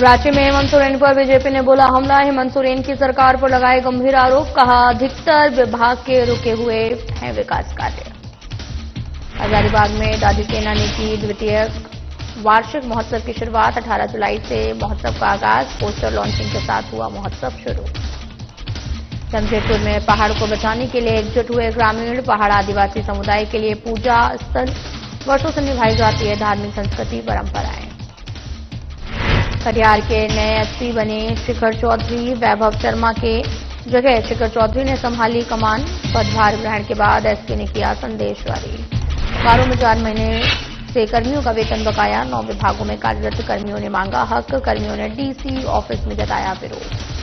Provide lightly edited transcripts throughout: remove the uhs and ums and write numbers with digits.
रांची में हेमंत सोरेन पर बीजेपी ने बोला हमला। हेमंत सोरेन की सरकार पर लगाए गंभीर आरोप। कहा अधिकतर विभाग के रुके हुए हैं विकास कार्य। हजारीबाग में दादी सेना ने की द्वितीय वार्षिक महोत्सव की शुरुआत। 18 जुलाई से महोत्सव का आगाज। पोस्टर लॉन्चिंग के साथ हुआ महोत्सव शुरू। जमशेदपुर में पहाड़ को बचाने के लिए एकजुट हुए ग्रामीण। पहाड़ आदिवासी समुदाय के लिए पूजा स्थल। वर्षों से निभाई जाती है धार्मिक संस्कृति परंपराएं। कटिहार के नए एसपी बने शिखर चौधरी। वैभव शर्मा के जगह शिखर चौधरी ने संभाली कमान। पदभार ग्रहण के बाद एसपी ने किया संदेश जारी। कारों में 4 महीने से कर्मियों का वेतन बकाया। 9 विभागों में कार्यरत कर्मियों ने मांगा हक। कर्मियों ने डीसी ऑफिस में जताया विरोध।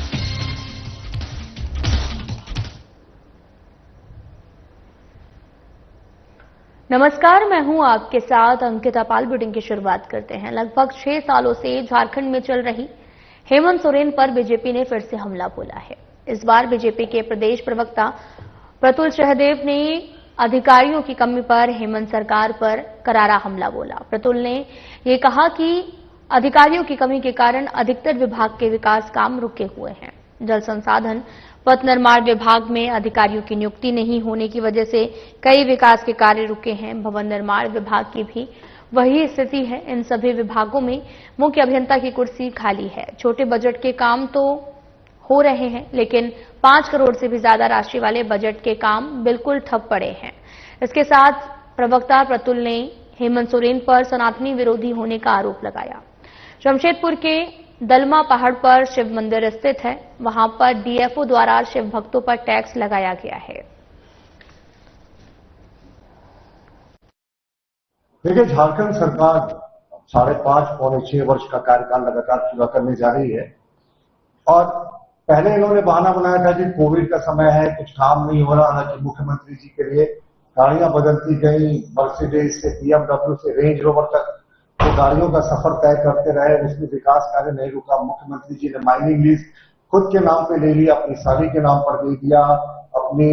नमस्कार, मैं हूं आपके साथ अंकिता पाल। बुलेटिन की शुरुआत करते हैं। लगभग 6 सालों से झारखंड में चल रही हेमंत सोरेन पर बीजेपी ने फिर से हमला बोला है। इस बार बीजेपी के प्रदेश प्रवक्ता प्रतुल सहदेव ने अधिकारियों की कमी पर हेमंत सरकार पर करारा हमला बोला। प्रतुल ने यह कहा कि अधिकारियों की कमी के कारण अधिकतर विभाग के विकास काम रुके हुए हैं। जल संसाधन पथ निर्माण विभाग में अधिकारियों की नियुक्ति नहीं होने की वजह से कई विकास के कार्य रुके हैं। भवन निर्माण विभाग की भी वही स्थिति है। इन सभी विभागों में मुख्य अभियंता की कुर्सी खाली है। छोटे बजट के काम तो हो रहे हैं, लेकिन 5 करोड़ से भी ज्यादा राशि वाले बजट के काम बिल्कुल ठप पड़े हैं। इसके साथ प्रवक्ता प्रतुल ने हेमंत सोरेन पर सनातनी विरोधी होने का आरोप लगाया। जमशेदपुर के दलमा पहाड़ पर शिव मंदिर स्थित है। वहां पर डीएफओ द्वारा शिव भक्तों पर टैक्स लगाया गया है। देखिए, झारखंड सरकार 5.5 पौने 6 वर्ष का कार्यकाल लगातार पूरा करने जा रही है और पहले इन्होंने बहाना बनाया था कि कोविड का समय है, कुछ काम नहीं हो रहा है। कि मुख्यमंत्री जी के लिए गाड़ियां बदलती गई, मर्सिडीज से बीएमडब्ल्यू से रेंज रोवर तक तो गाड़ियों का सफर तय करते रहे। इसमें विकास कार्य नहीं रुका। मुख्यमंत्री जी ने माइनिंग लीज खुद के नाम पे ले लिया, अपनी साली के नाम पर दे दिया, अपनी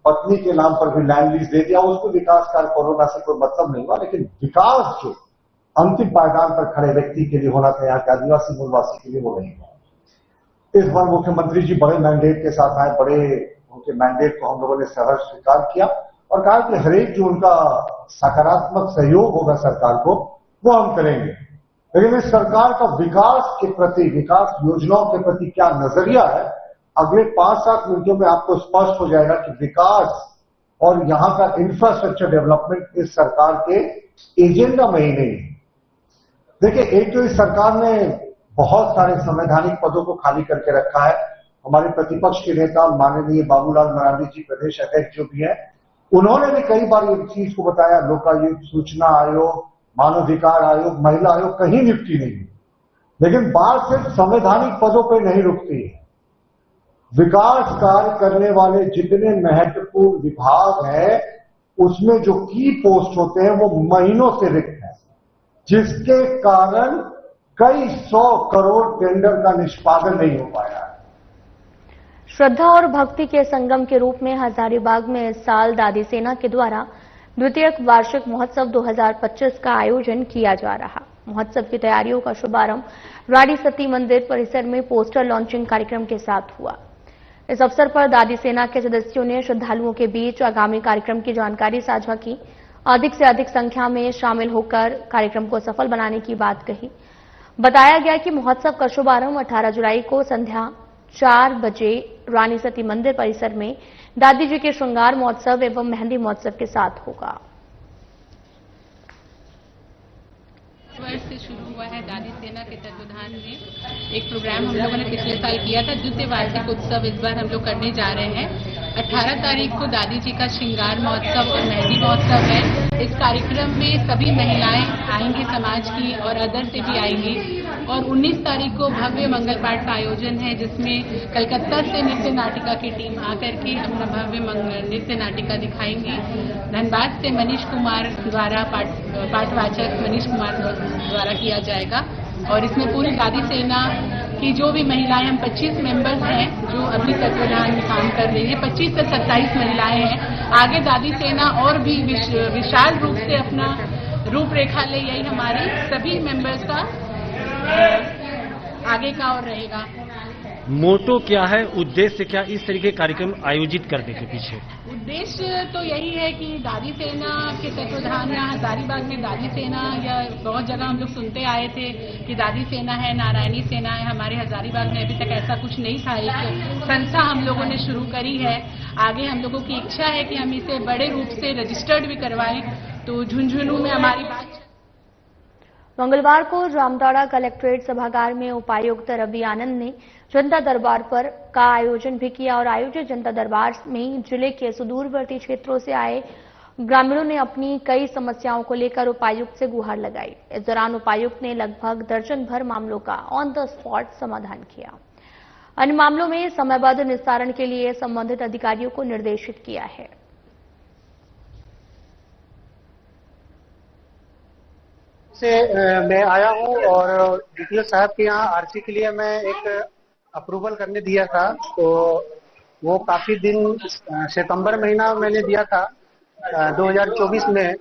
पत्नी के नाम पर भी लैंड लीज दे दिया। उसको विकास कार्य कोरोना से कोई मतलब नहीं हुआ, लेकिन विकास जो अंतिम पायदान पर खड़े व्यक्ति के लिए होना था, यहाँ के आदिवासी मूलवासी के लिए वो नहीं हुआ। इस बार मुख्यमंत्री जी बड़े मैंडेट के साथ आए। बड़े उनके मैंडेट को हम लोगों ने सहर्ष स्वीकार किया और कहा कि हरेक जो उनका सकारात्मक सहयोग होगा सरकार को वो हम करेंगे। लेकिन इस सरकार का विकास के प्रति, विकास योजनाओं के प्रति क्या नजरिया है, अगले 5-7 मिनटों में आपको स्पष्ट हो जाएगा कि विकास और यहां का इंफ्रास्ट्रक्चर डेवलपमेंट इस सरकार के एजेंडा में ही नहीं है। देखिए, एक तो इस सरकार ने बहुत सारे संवैधानिक पदों को खाली करके रखा है। हमारे प्रतिपक्ष के नेता माननीय बाबूलाल मरांडी जी, प्रदेश अध्यक्ष जो भी है, उन्होंने भी कई बार इस चीज को बताया। लोकायुक्त, सूचना आयोग, मानवाधिकार आयोग, महिला आयोग, कहीं नियुक्ति नहीं है। लेकिन बात सिर्फ संवैधानिक पदों पर नहीं रुकती है। विकास कार्य करने वाले जितने महत्वपूर्ण विभाग हैं, उसमें जो की पोस्ट होते हैं वो महीनों से रिक्त हैं, जिसके कारण कई 100 करोड़ टेंडर का निष्पादन नहीं हो पाया है। श्रद्धा और भक्ति के संगम के रूप में हजारीबाग में इस साल दादी सेना के द्वारा द्वितीय वार्षिक महोत्सव 2025 का आयोजन किया जा रहा। महोत्सव की तैयारियों का शुभारंभ रानी सती मंदिर परिसर में पोस्टर लॉन्चिंग कार्यक्रम के साथ हुआ। इस अवसर पर दादी सेना के सदस्यों ने श्रद्धालुओं के बीच आगामी कार्यक्रम की जानकारी साझा की। अधिक से अधिक संख्या में शामिल होकर कार्यक्रम को सफल बनाने की बात कही। बताया गया कि महोत्सव का शुभारंभ 18 जुलाई को संध्या 4 बजे रानी सती मंदिर परिसर में दादी जी के श्रृंगार महोत्सव एवं मेहंदी महोत्सव के साथ होगा। वर्ष से शुरू हुआ है दादी सेना के तत्वाधान में एक प्रोग्राम हम लोगों ने पिछले साल किया था। द्वितीय वार्षिक उत्सव इस बार हम लोग करने जा रहे हैं। 18 तारीख को दादी जी का श्रृंगार महोत्सव और मेहंदी महोत्सव है। इस कार्यक्रम में सभी महिलाएं आएंगी, समाज की और अदर से भी आएंगी। और 19 तारीख को भव्य मंगल पाठ का आयोजन है, जिसमें कलकत्ता से नृत्य नाटिका की टीम आकर के अपना भव्य नृत्य नाटिका दिखाएंगी। धनबाद से मनीष कुमार द्वारा पाठवाचक मनीष कुमार द्वारा किया जाएगा। और इसमें पूरी दादी सेना की जो भी महिलाएं, हम 25 मेंबर्स हैं जो अभी तत्वाधान में काम कर रही हैं। 25 से 27 महिलाएं हैं। आगे दादी सेना और भी विशाल रूप से अपना रूपरेखा ले, यही हमारी सभी मेंबर्स का आगे का और रहेगा। मोटो क्या है, उद्देश्य क्या इस तरीके के कार्यक्रम आयोजित करने के पीछे? उद्देश्य तो यही है कि दादी सेना के तत्वाधान या हजारीबाग में दादी सेना, या बहुत जगह हम लोग सुनते आए थे कि दादी सेना है, नारायणी सेना है। हमारे हजारीबाग में अभी तक ऐसा कुछ नहीं था। एक संस्था हम लोगों ने शुरू करी है। आगे हम लोगों की इच्छा है कि हम इसे बड़े रूप से रजिस्टर्ड भी करवाएं। तो झुंझुनू में हमारी बात। मंगलवार को जामताड़ा कलेक्ट्रेट सभागार में उपायुक्त रवि आनंद ने जनता दरबार का आयोजन भी किया और आयोजित जनता दरबार में जिले के सुदूरवर्ती क्षेत्रों से आए ग्रामीणों ने अपनी कई समस्याओं को लेकर उपायुक्त से गुहार लगाई। इस दौरान उपायुक्त ने लगभग दर्जन भर मामलों का ऑन द स्पॉट समाधान किया। अन्य मामलों में समयबद्ध निस्तारण के लिए संबंधित अधिकारियों को निर्देशित किया है। से मैं आया हूं और डीटीओ साहब के यहाँ आरसी के लिए मैं एक अप्रूवल करने दिया था। तो वो काफी दिन सितंबर महीना मैंने दिया था 2024 में।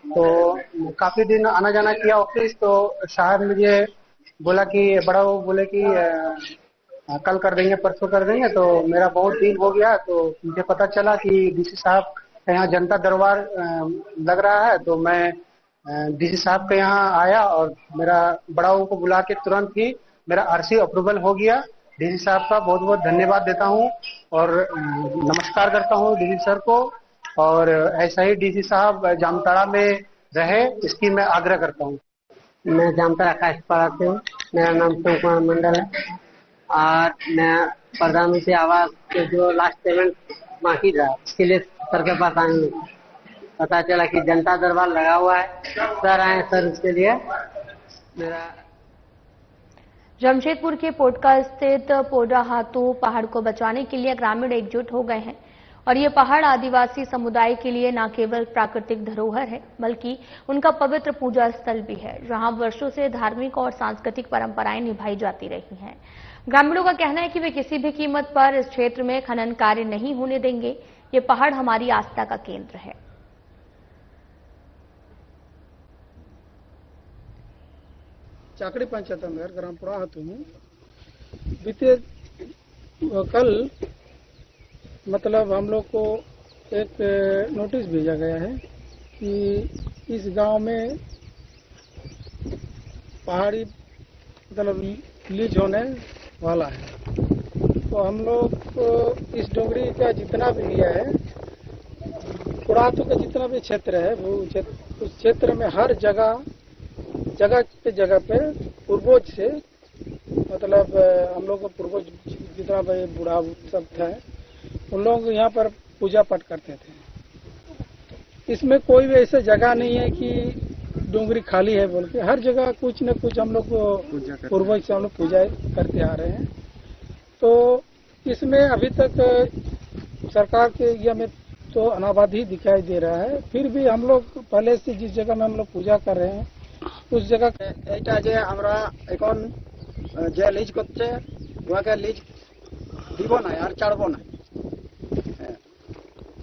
तो काफी दिन आना जाना किया ऑफिस। तो साहब मुझे बोला कि बड़ा वो बोले कि कल कर देंगे, परसों कर देंगे। तो मेरा बहुत दिन हो गया। तो मुझे पता चला कि डीसी साहब के यहाँ जनता दरबार लग रहा है। तो मैं डीसी साहब के यहाँ आया और मेरा बड़ाओं को बुला के तुरंत ही मेरा आरसी अप्रूवल हो गया। डीसी साहब का बहुत बहुत धन्यवाद देता हूँ और नमस्कार करता हूँ डीसी सर को। और ऐसा ही डीसी साहब जामताड़ा में रहे, इसकी मैं आग्रह करता हूँ। मैं जामताड़ा काशपाड़ा से हूँ। मेरा नाम शिव कुमार मंडल है और मैं प्रधानमंत्री आवास के जो लास्ट पेमेंट बाकी था उसके लिए सर के पास आए हूँ। पता चला कि जनता दरबार लगा हुआ है, सर आए सर उसके लिए। मेरा जमशेदपुर के पोटका स्थित पोडा हाथू पहाड़ को बचाने के लिए ग्रामीण एकजुट हो गए हैं और ये पहाड़ आदिवासी समुदाय के लिए न केवल प्राकृतिक धरोहर है बल्कि उनका पवित्र पूजा स्थल भी है, जहां वर्षों से धार्मिक और सांस्कृतिक परंपराएं निभाई जाती रही हैं। ग्रामीणों का कहना है कि वे किसी भी कीमत पर इस क्षेत्र में खनन कार्य नहीं होने देंगे। ये पहाड़ हमारी आस्था का केंद्र है। चाकड़ी पंचायत अंदर ग्राम पुरा हाथू हूँ। बीते कल मतलब हम लोग को एक नोटिस भेजा गया है कि इस गांव में पहाड़ी मतलब लीज होने वाला है। तो हम लोग को इस डोंगरी का जितना भी लिया है, पुरातु का जितना भी क्षेत्र है वो उस क्षेत्र में हर जगह पे पूर्वज से मतलब हम लोग का पूर्वज जितना भाई बूढ़ा सब था उन लोग यहाँ पर पूजा पाठ करते थे। इसमें कोई भी ऐसा जगह नहीं है कि डोंगरी खाली है बोल के, हर जगह कुछ न कुछ हम लोग को पूर्वज से हम लोग पूजा करते आ रहे हैं। तो इसमें अभी तक सरकार के ये में तो अनाबाद ही दिखाई दे रहा है। फिर भी हम लोग पहले से जिस जगह में हम लोग पूजा कर रहे हैं उस जगह এটা যে আমরা এখন যে লিজ করছে ওকে লিজ দিব না আর ছাড়বো না।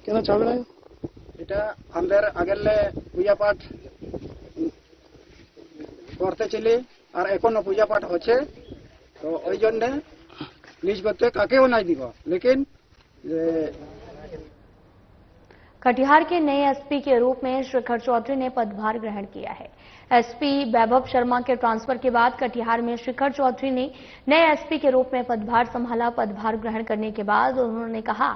কেন ছাড়বে না? এটা আমাদের আগেরলে পূজা পাঠ করতে চলি আর এখনো পূজা পাঠ হচ্ছে। তো ওই জন্য লিজ করতে কাকেও নাই দিব। लेकिन कटिहार के नए एसपी के रूप में शिखर चौधरी ने पदभार ग्रहण किया है। एसपी वैभव शर्मा के ट्रांसफर के बाद कटिहार में शिखर चौधरी ने नए एसपी के रूप में पदभार संभाला। पदभार ग्रहण करने के बाद उन्होंने कहा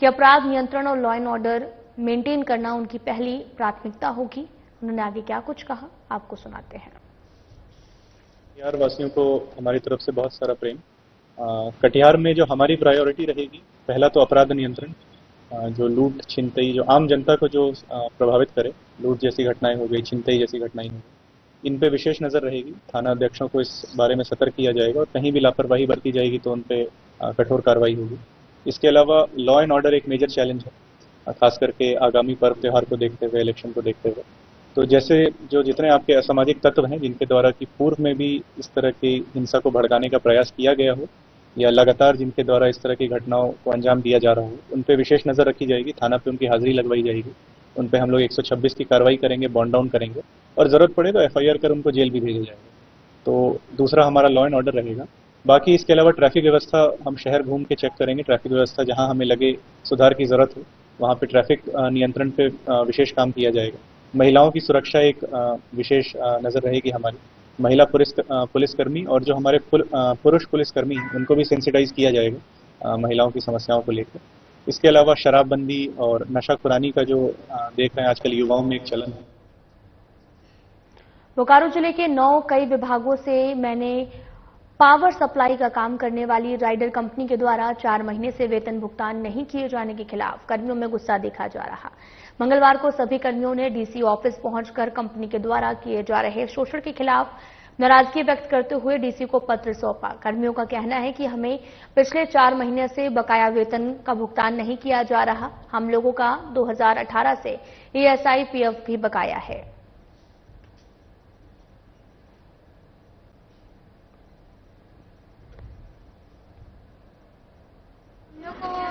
कि अपराध नियंत्रण और लॉ एंड ऑर्डर मेंटेन करना उनकी पहली प्राथमिकता होगी। उन्होंने आगे क्या कुछ कहा, आपको सुनाते हैं। कटिहार वासियों को हमारी तरफ से बहुत सारा प्रेम। कटिहार में जो हमारी प्रायोरिटी रहेगी, पहला तो अपराध नियंत्रण, जो लूट छिनतई जो आम जनता को जो प्रभावित करे, लूट जैसी घटनाएं हो गई, छिनतई जैसी घटनाएं हो गई, इन पे विशेष नजर रहेगी। थाना अध्यक्षों को इस बारे में सतर्क किया जाएगा और कहीं भी लापरवाही बरती जाएगी तो उन पे कठोर कार्रवाई होगी। इसके अलावा लॉ एंड ऑर्डर एक मेजर चैलेंज है, खास करके आगामी पर्व त्योहार को देखते हुए, इलेक्शन को देखते हुए। तो जैसे जो जितने आपके असामाजिक तत्व हैं जिनके द्वारा कि पूर्व में भी इस तरह की हिंसा को भड़काने का प्रयास किया गया हो या लगातार जिनके द्वारा इस तरह की घटनाओं को अंजाम दिया जा रहा हो, उन पे विशेष नजर रखी जाएगी। थाना पे उनकी हाजिरी लगवाई जाएगी, उन पे हम लोग 126 की कार्रवाई करेंगे, बॉन्ड डाउन करेंगे और जरूरत पड़े तो FIR कर उनको जेल भी भेजा जाएगा। तो दूसरा हमारा लॉ एंड ऑर्डर रहेगा। बाकी इसके अलावा ट्रैफिक व्यवस्था हम शहर घूम के चेक करेंगे। ट्रैफिक व्यवस्था जहां हमें लगे सुधार की जरूरत हो वहां पे ट्रैफिक नियंत्रण पे विशेष काम किया जाएगा। महिलाओं की सुरक्षा एक विशेष नजर रहेगी हमारी। महिला पुलिसकर्मी और जो हमारे पुरुष पुलिसकर्मी हैं उनको भी सेंसिटाइज किया जाएगा महिलाओं की समस्याओं को लेकर। इसके अलावा शराबबंदी और नशाखुरानी का जो देख रहे हैं आजकल युवाओं में एक चलन है। बोकारो जिले के 9 कई विभागों से मैंने पावर सप्लाई का काम करने वाली राइडर कंपनी के द्वारा 4 महीने से वेतन भुगतान नहीं किए जाने के खिलाफ कर्मियों में गुस्सा देखा जा रहा। मंगलवार को सभी कर्मियों ने डीसी ऑफिस पहुंचकर कंपनी के द्वारा किए जा रहे शोषण के खिलाफ नाराजगी व्यक्त करते हुए डीसी को पत्र सौंपा। कर्मियों का कहना है कि हमें पिछले 4 महीने से बकाया वेतन का भुगतान नहीं किया जा रहा। हम लोगों का 2018 से ईएसआई पीएफ भी बकाया है।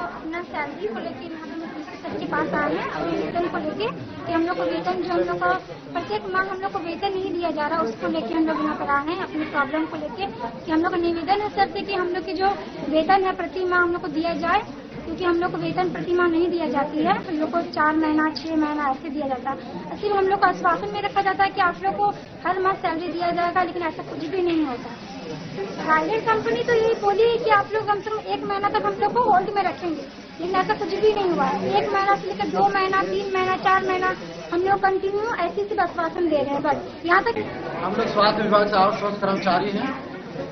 अपना सैलरी को लेके यहाँ पे सर के पास आए हैं और वेतन को लेके कि हम लोग को वेतन जो हम लोग का प्रत्येक माह हम लोग को वेतन नहीं दिया जा रहा, उसको लेके हम लोग यहाँ पर आए हैं अपनी प्रॉब्लम को लेके कि हम लोग का निवेदन है सर से कि हम लोग की जो वेतन है प्रति माह हम लोग को दिया जाए, क्योंकि हम लोग को वेतन प्रति माह नहीं दिया जाती है। हम लोग को 4 महीना 6 महीना ऐसे दिया जाता है। सिर्फ हम लोग को आश्वासन में रखा जाता है कि आप लोग को हर माह सैलरी दिया जाएगा, लेकिन ऐसा कुछ भी नहीं होता। राइडर कंपनी तो यही बोली है कि आप लोग कम से कम 1 महीना तक हम लोग को होल्ड में रखेंगे, लेकिन ऐसा कुछ भी नहीं हुआ है। 1 महीना से लेकर 2 महीना 3 महीना 4 महीना हम लोग कंटिन्यू ऐसी सिर्फ आश्वासन दे रहे हैं। बस यहाँ तक हम लोग स्वास्थ्य विभाग से आउटसोर्स कर्मचारी हैं,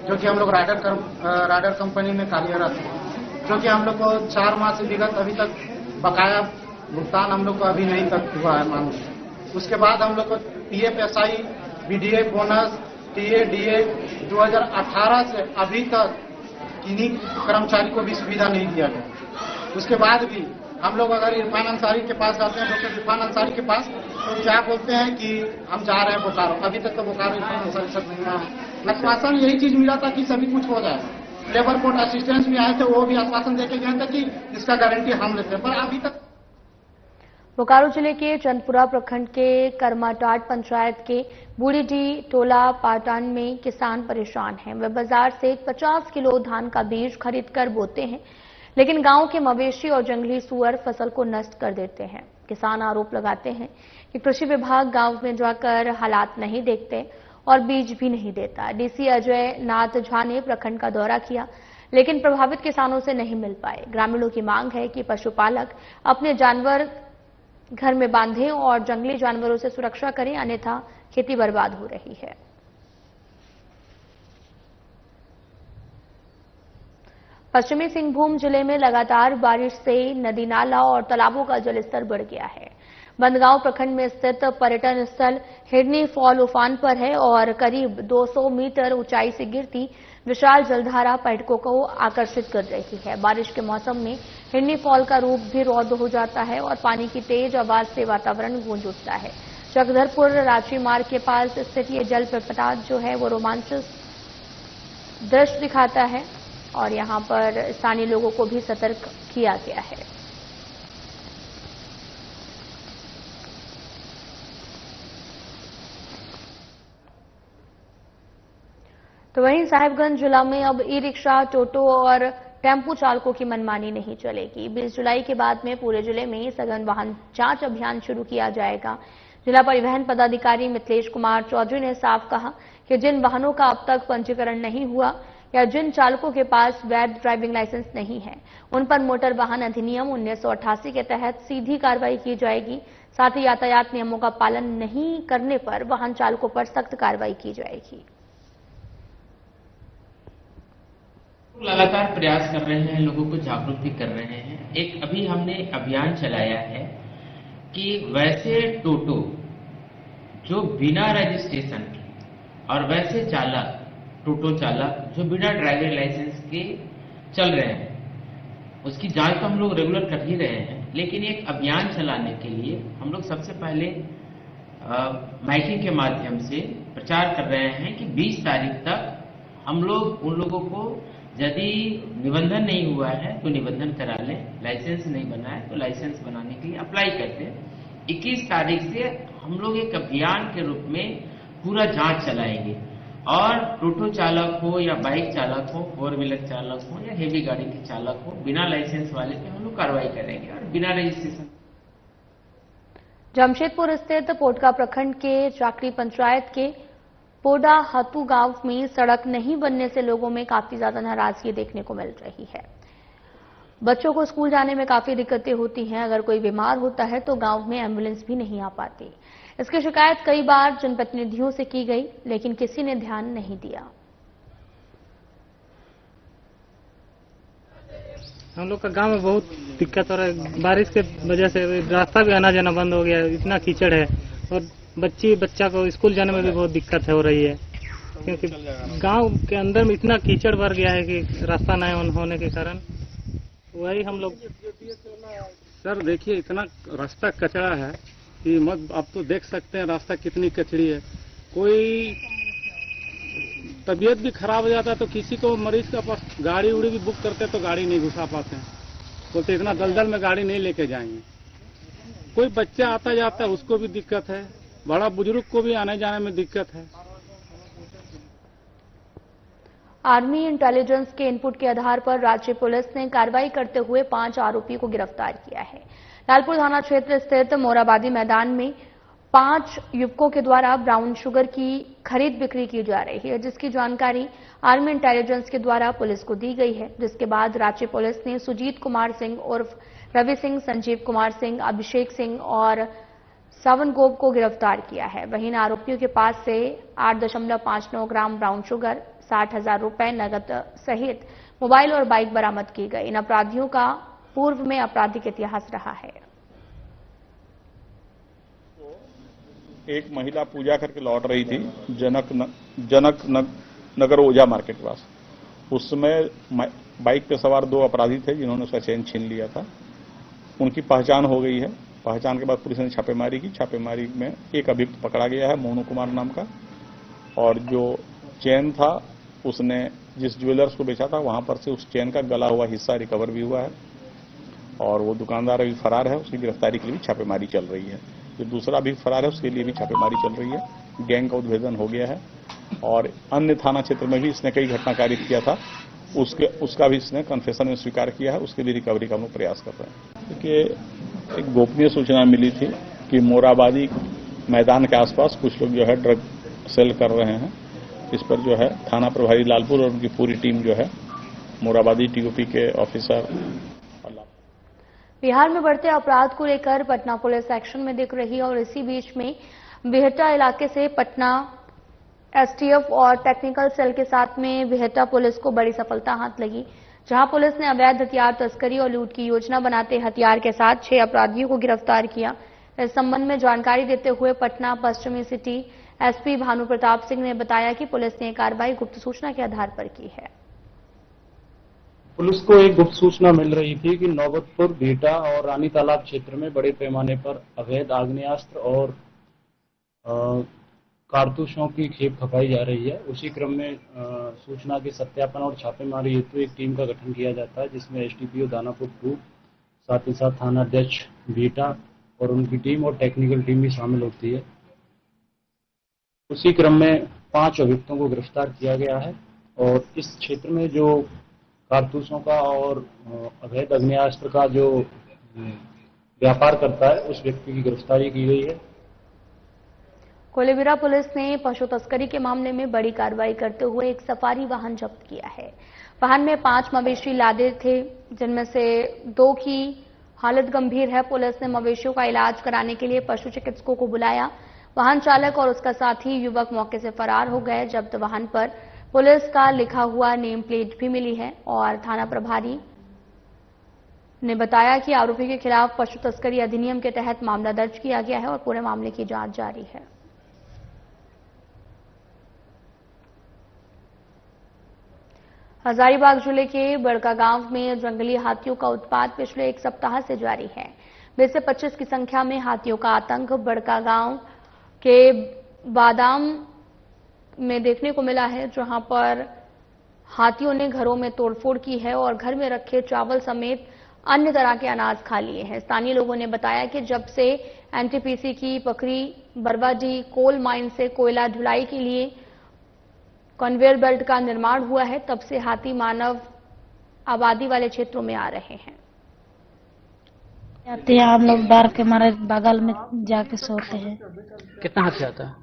जो कि हम लोग राइडर कंपनी में कार्यरत हैं, जो कि हम लोग को 4 माह से विगत अभी तक बकाया भुगतान हम लोग को अभी नहीं तक हुआ है मालूम। उसके बाद हम लोग को PF, SI, BDA, bonus, TA, DA 2018 से अभी तक किन्हीं कर्मचारी को भी सुविधा नहीं दिया गया। उसके बाद भी हम लोग अगर इरफान अंसारी के पास जाते हैं, डॉक्टर इरफान अंसारी के पास, तो क्या बोलते हैं कि हम जा रहे हैं बोकारो। अभी तक तो बोकारो इरफान अंसारी सब नहीं आया। आश्वासन यही चीज मिला था कि सभी कुछ हो जाए। लेबर कोर्ट असिस्टेंस भी आए थे, वो भी आश्वासन देके गए थे कि इसका गारंटी हम लेते हैं, पर अभी तक। बोकारो जिले के चंदपुरा प्रखंड के करमाटाट पंचायत के बूढ़ीडी टोला पाटान में किसान परेशान हैं। वे बाजार से 50 किलो धान का बीज खरीदकर बोते हैं, लेकिन गांव के मवेशी और जंगली सुअर फसल को नष्ट कर देते हैं। किसान आरोप लगाते हैं कि कृषि विभाग गांव में जाकर हालात नहीं देखते और बीज भी नहीं देता। डीसी अजय नाथ झा ने प्रखंड का दौरा किया, लेकिन प्रभावित किसानों से नहीं मिल पाए। ग्रामीणों की मांग है कि पशुपालक अपने जानवर घर में बांधे और जंगली जानवरों से सुरक्षा करें, अन्यथा खेती बर्बाद हो रही है। पश्चिमी सिंहभूम जिले में लगातार बारिश से नदी नाला और तालाबों का जलस्तर बढ़ गया है। बंदगांव प्रखंड में स्थित पर्यटन स्थल हिरनी फॉल उफान पर है और करीब 200 मीटर ऊंचाई से गिरती विशाल जलधारा पर्यटकों को आकर्षित कर रही है। बारिश के मौसम में हिरनी फॉल का रूप भी रौद्र हो जाता है और पानी की तेज आवाज से वातावरण गूंज उठता है। चकधरपुर रांची मार्ग के पास स्थित ये जल प्रपात जो है वो रोमांचक दृश्य दिखाता है और यहां पर स्थानीय लोगों को भी सतर्क किया गया है। तो वहीं साहिबगंज जिला में अब ई रिक्शा, टोटो और टेम्पो चालकों की मनमानी नहीं चलेगी। 20 जुलाई के बाद में पूरे जिले में सघन वाहन जांच अभियान शुरू किया जाएगा। जिला परिवहन पदाधिकारी मिथिलेश कुमार चौधरी ने साफ कहा कि जिन वाहनों का अब तक पंजीकरण नहीं हुआ या जिन चालकों के पास वैध ड्राइविंग लाइसेंस नहीं है, उन पर मोटर वाहन अधिनियम 1988 के तहत सीधी कार्रवाई की जाएगी। साथ ही यातायात नियमों का पालन नहीं करने पर वाहन चालकों पर सख्त कार्रवाई की जाएगी। लगातार प्रयास कर रहे हैं, लोगों को जागरूक भी कर रहे हैं। एक अभी हमने अभियान चलाया है कि वैसे टोटो जो बिना रजिस्ट्रेशन के और वैसे चालक, टोटो चालक जो बिना ड्राइविंग लाइसेंस के चल रहे हैं, उसकी जांच तो हम लोग रेगुलर कर ही रहे हैं। लेकिन एक अभियान चलाने के लिए हम लोग सबसे पहले माइकिंग के माध्यम से प्रचार कर रहे हैं कि 20 तारीख तक हम लोग उन लोगों को यदि निबंधन नहीं हुआ है तो निबंधन करा लें, लाइसेंस नहीं बना है तो लाइसेंस बनाने के लिए अप्लाई करते हैं। 21 तारीख से हम लोग एक अभियान के रूप में पूरा जांच चलाएंगे और टोटो चालक हो या बाइक चालक हो, 4 व्हीलर चालक हो या हेवी गाड़ी के चालक हो, बिना लाइसेंस वाले पे हम लोग कार्रवाई करेंगे और बिना रजिस्ट्रेशन। जमशेदपुर स्थित पोटका प्रखंड के चाकरी पंचायत के पोडा हतू गांव में सड़क नहीं बनने से लोगों में काफी ज्यादा नाराजगी देखने को मिल रही है। बच्चों को स्कूल जाने में काफी दिक्कतें होती हैं। अगर कोई बीमार होता है तो गांव में एम्बुलेंस भी नहीं आ पाती। इसकी शिकायत कई बार जनप्रतिनिधियों से की गई, लेकिन किसी ने ध्यान नहीं दिया। हम लोग का गांव में बहुत दिक्कत हो रहा है। बारिश के वजह से रास्ता भी आना जाना बंद हो गया, इतना कीचड़ है और बच्चा को स्कूल जाने में भी बहुत दिक्कत हो रही है, क्योंकि गांव के अंदर में इतना कीचड़ भर गया है कि रास्ता नहीं होने के कारण वही हम लोग। सर देखिए, इतना रास्ता कचरा है कि मत, आप तो देख सकते हैं रास्ता कितनी कचड़ी है। कोई तबीयत भी खराब हो जाता है तो किसी को मरीज के पास गाड़ी उड़ी भी बुक करते तो गाड़ी नहीं घुसा पाते हैं, बोलते इतना दलदल में गाड़ी नहीं लेके जाएंगे। कोई बच्चा आता जाता है उसको भी दिक्कत है, बड़ा बुजुर्ग को भी आने जाने में दिक्कत है। आर्मी इंटेलिजेंस के इनपुट के आधार पर राज्य पुलिस ने कार्रवाई करते हुए 5 आरोपी को गिरफ्तार किया है। लालपुर थाना क्षेत्र स्थित मोराबादी मैदान में 5 युवकों के द्वारा ब्राउन शुगर की खरीद बिक्री की जा रही है, जिसकी जानकारी आर्मी इंटेलिजेंस के द्वारा पुलिस को दी गई है। जिसके बाद राज्य पुलिस ने सुजीत कुमार सिंह उर्फ रवि सिंह, संजीव कुमार सिंह, अभिषेक सिंह और सावन गोप को गिरफ्तार किया है। वहीं इन आरोपियों के पास से 8.59 ग्राम ब्राउन शुगर, 60,000 रुपए नगद सहित मोबाइल और बाइक बरामद की गई। इन अपराधियों का पूर्व में आपराधिक इतिहास रहा है। एक महिला पूजा करके लौट रही थी जनक नगर ओझा मार्केट के पास। उस समय बाइक पे सवार 2 अपराधी थे जिन्होंने उसका चेन छीन लिया था। उनकी पहचान हो गई है। पहचान के बाद पुलिस ने छापेमारी की। छापेमारी में एक अभियुक्त पकड़ा गया है, मोनू कुमार नाम का, और जो चेन था उसने जिस ज्वेलर्स को बेचा था वहां पर से उस चेन का गला हुआ हिस्सा रिकवर भी हुआ है और वो दुकानदार अभी फरार है। उसकी गिरफ्तारी के लिए भी छापेमारी चल रही है। जो दूसरा भी फरार है उसके लिए भी छापेमारी चल रही है। गैंग का उद्भेदन हो गया है और अन्य थाना क्षेत्र में भी इसने कई घटना कारित किया था, उसका भी इसने कन्फेशन में स्वीकार किया है। उसके भी रिकवरी का हम लोग प्रयास कर रहे हैं। क्योंकि एक गोपनीय सूचना मिली थी कि मोराबादी मैदान के आसपास कुछ लोग जो है ड्रग सेल कर रहे हैं। इस पर जो है थाना प्रभारी लालपुर और उनकी पूरी टीम जो है मोराबादी टीओपी के ऑफिसर। बिहार में बढ़ते अपराध को लेकर पटना पुलिस एक्शन में दिख रही है और इसी बीच में बिहटा इलाके से पटना एसटीएफ और टेक्निकल सेल के साथ में बिहटा पुलिस को बड़ी सफलता हाथ लगी, जहां पुलिस ने अवैध हथियार तस्करी और लूट की योजना बनाते हथियार के साथ 6 अपराधियों को गिरफ्तार किया। इस संबंध में जानकारी देते हुए पटना पश्चिमी सिटी एसपी भानु प्रताप सिंह ने बताया कि पुलिस ने कार्रवाई गुप्त सूचना के आधार पर की है। पुलिस को एक गुप्त सूचना मिल रही थी कि नौबतपुर, बिहटा और रानी तालाब क्षेत्र में बड़े पैमाने पर अवैध आग्नेयास्त्र और कारतूसों की खेप खपाई जा रही है। उसी क्रम में सूचना के सत्यापन और छापेमारी हेतु एक टीम का गठन किया जाता है, जिसमें एसडीपीओ दानापुर 2, साथ ही साथ थाना अध्यक्ष बिहटा और उनकी टीम और टेक्निकल टीम भी शामिल होती है। उसी क्रम में 5 अभियुक्तों को गिरफ्तार किया गया है और इस क्षेत्र में जो कारतूसों का और अवैध आग्नेयास्त्र का जो व्यापार करता है उस व्यक्ति की गिरफ्तारी की गई है। कोलेबिरा पुलिस ने पशु तस्करी के मामले में बड़ी कार्रवाई करते हुए एक सफारी वाहन जब्त किया है। वाहन में 5 मवेशी लादे थे, जिनमें से 2 की हालत गंभीर है। पुलिस ने मवेशियों का इलाज कराने के लिए पशु चिकित्सकों को बुलाया। वाहन चालक और उसका साथी युवक मौके से फरार हो गए। जब्त वाहन पर पुलिस का लिखा हुआ नेम प्लेट भी मिली है और थाना प्रभारी ने बताया कि आरोपी के खिलाफ पशु तस्करी अधिनियम के तहत मामला दर्ज किया गया है और पूरे मामले की जांच जारी है। हजारीबाग जिले के बड़का गांव में जंगली हाथियों का उत्पात पिछले 1 सप्ताह से जारी है। 20 से 25 की संख्या में हाथियों का आतंक बड़का गांव के बादाम में देखने को मिला है, जहां पर हाथियों ने घरों में तोड़फोड़ की है और घर में रखे चावल समेत अन्य तरह के अनाज खा लिए हैं। स्थानीय लोगों ने बताया कि जब से एनटीपीसी की पकड़ी बरवाडी कोल माइन से कोयला ढुलाई के लिए कन्वेयर बेल्ट का निर्माण हुआ है, तब से हाथी मानव आबादी वाले क्षेत्रों में आ रहे हैं। आते हैं हम लोग डर के मारे बगल में जाके सोते हैं। कितना हाथी आता है?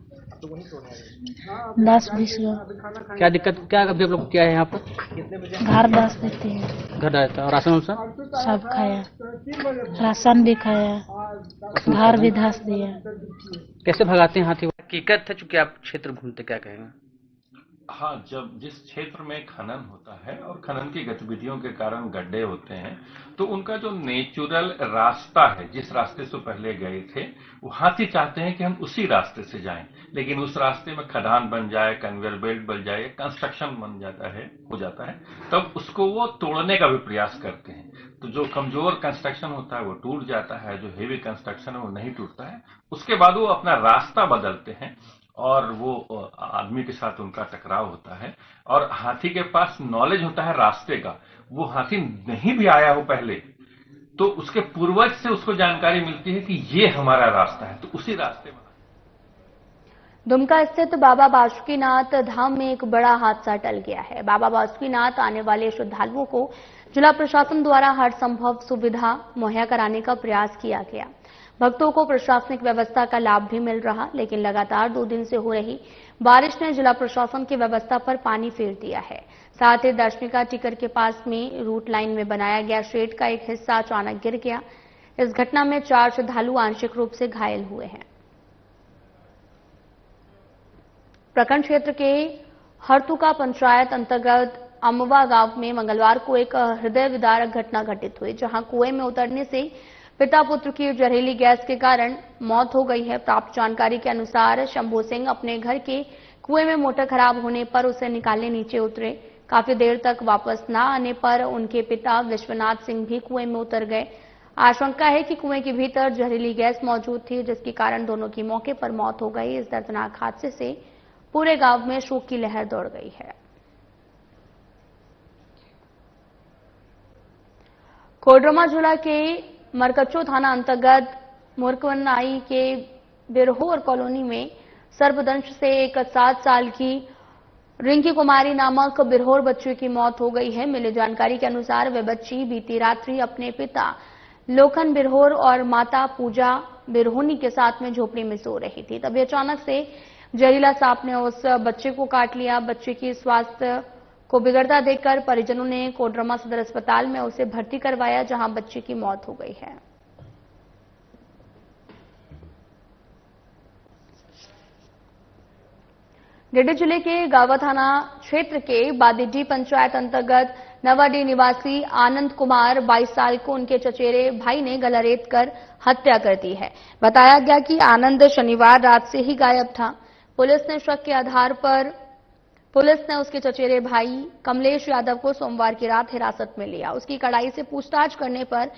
10-20 लोग। क्या दिक्कत, क्या अभी आप लोग क्या है यहाँ पर? घर बस देते हैं। घर रहता है और राशन सब खाया, राशन भी खाया, घर भी धस दिया। कैसे भगाते हैं हाथी? हकीकत है, चूंकि आप क्षेत्र घूमते, क्या कहेंगे? हाँ, जब जिस क्षेत्र में खनन होता है और खनन की गतिविधियों के कारण गड्ढे होते हैं, तो उनका जो नेचुरल रास्ता है, जिस रास्ते से पहले गए थे, वो हाथी चाहते हैं कि हम उसी रास्ते से जाएं, लेकिन उस रास्ते में खदान बन जाए, कन्वेयर बेल्ट बन जाए, कंस्ट्रक्शन बन जाता है, हो जाता है, तब उसको वो तोड़ने का भी प्रयास करते हैं। तो जो कमजोर कंस्ट्रक्शन होता है वो टूट जाता है, जो हेवी कंस्ट्रक्शन है वो नहीं टूटता है। उसके बाद वो अपना रास्ता बदलते हैं और वो आदमी के साथ उनका टकराव होता है। और हाथी के पास नॉलेज होता है रास्ते का। वो हाथी नहीं भी आया हो पहले, तो उसके पूर्वज से उसको जानकारी मिलती है कि ये हमारा रास्ता है, तो उसी रास्ते में। दुमका स्थित बाबा बासुकीनाथ धाम में एक बड़ा हादसा टल गया है। बाबा बासुकीनाथ आने वाले श्रद्धालुओं को जिला प्रशासन द्वारा हर संभव सुविधा मुहैया कराने का प्रयास किया गया। भक्तों को प्रशासनिक व्यवस्था का लाभ भी मिल रहा, लेकिन लगातार 2 दिन से हो रही बारिश ने जिला प्रशासन की व्यवस्था पर पानी फेर दिया है। साथ ही दर्शनिका टिकर के पास में रूट लाइन में बनाया गया शेड का एक हिस्सा अचानक गिर गया। इस घटना में 4 श्रद्धालु आंशिक रूप से घायल हुए हैं। प्रखंड क्षेत्र के हरतुका पंचायत अंतर्गत अमवा गांव में मंगलवार को एक हृदय विदारक घटना घटित हुई, जहां कुएं में उतरने से पिता पुत्र की जहरीली गैस के कारण मौत हो गई है। प्राप्त जानकारी के अनुसार शंभू सिंह अपने घर के कुएं में मोटर खराब होने पर उसे निकालने नीचे उतरे। काफी देर तक वापस न आने पर उनके पिता विश्वनाथ सिंह भी कुएं में उतर गए। आशंका है कि कुएं के भीतर जहरीली गैस मौजूद थी, जिसके कारण दोनों की मौके पर मौत हो गई। इस दर्दनाक हादसे से पूरे गांव में शोक की लहर दौड़ गई है। कोडरमा जिला के मरकच्चो थाना अंतर्गत मुरकवनाई के बिरहोर कॉलोनी में सर्पदंश से एक 7 साल की रिंकी कुमारी नामक बिरहोर बच्ची की मौत हो गई है। मिली जानकारी के अनुसार वे बच्ची बीती रात्रि अपने पिता लोखन बिरहोर और माता पूजा बिरहोनी के साथ में झोपड़ी में सो रही थी। तभी अचानक से जहरीला सांप ने उस बच्चे को काट लिया। बच्चे की स्वास्थ्य को बिगड़ता देखकर परिजनों ने कोडरमा सदर अस्पताल में उसे भर्ती करवाया, जहां बच्चे की मौत हो गई है। गिरिडीह जिले के गावा थाना क्षेत्र के बादीडी पंचायत अंतर्गत नवाडी निवासी आनंद कुमार 22 साल को उनके चचेरे भाई ने गला रेत कर हत्या कर दी है। बताया गया कि आनंद शनिवार रात से ही गायब था। पुलिस ने शक के आधार पर उसके चचेरे भाई कमलेश यादव को सोमवार की रात हिरासत में लिया। उसकी कड़ाई से पूछताछ करने पर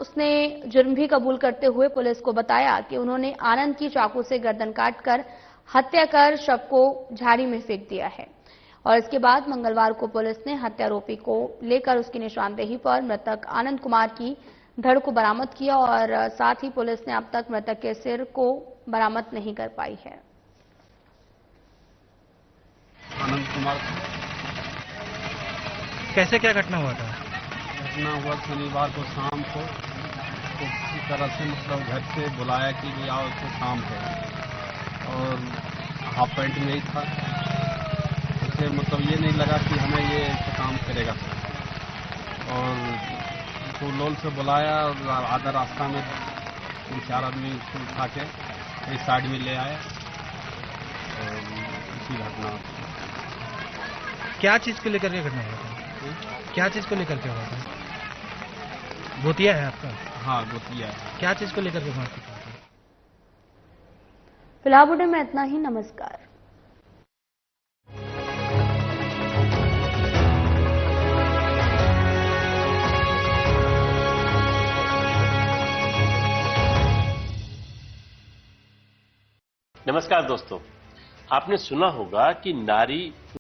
उसने जुर्म भी कबूल करते हुए पुलिस को बताया कि उन्होंने आनंद की चाकू से गर्दन काटकर हत्या कर शव को झाड़ी में फेंक दिया है। और इसके बाद मंगलवार को पुलिस ने हत्यारोपी को लेकर उसकी निशानदेही पर मृतक आनंद कुमार की धड़ को बरामद किया और साथ ही पुलिस ने अब तक मृतक के सिर को बरामद नहीं कर पाई है। आनंद कुमार। कैसे क्या घटना हुआ था? घटना हुआ शनिवार को शाम को, तो किसी तरह से मतलब घर से बुलाया कि भी आओ तो शाम को, और हाफ पैंट में ही था। उसे मतलब ये नहीं लगा कि हमें ये काम करेगा, और तो लोल से बुलाया और आधा रास्ता में 3-4 आदमी उठा के इस साइड में ले आए और इसी घटना। क्या चीज को लेकर के घटना हुआ था? क्या चीज को लेकर के हुआ था? गोतिया है आपका? हाँ, गोतिया है। क्या चीज को लेकर के हुआ था? फिलहाल बुलेटिन में इतना ही। नमस्कार। नमस्कार दोस्तों, आपने सुना होगा कि नारी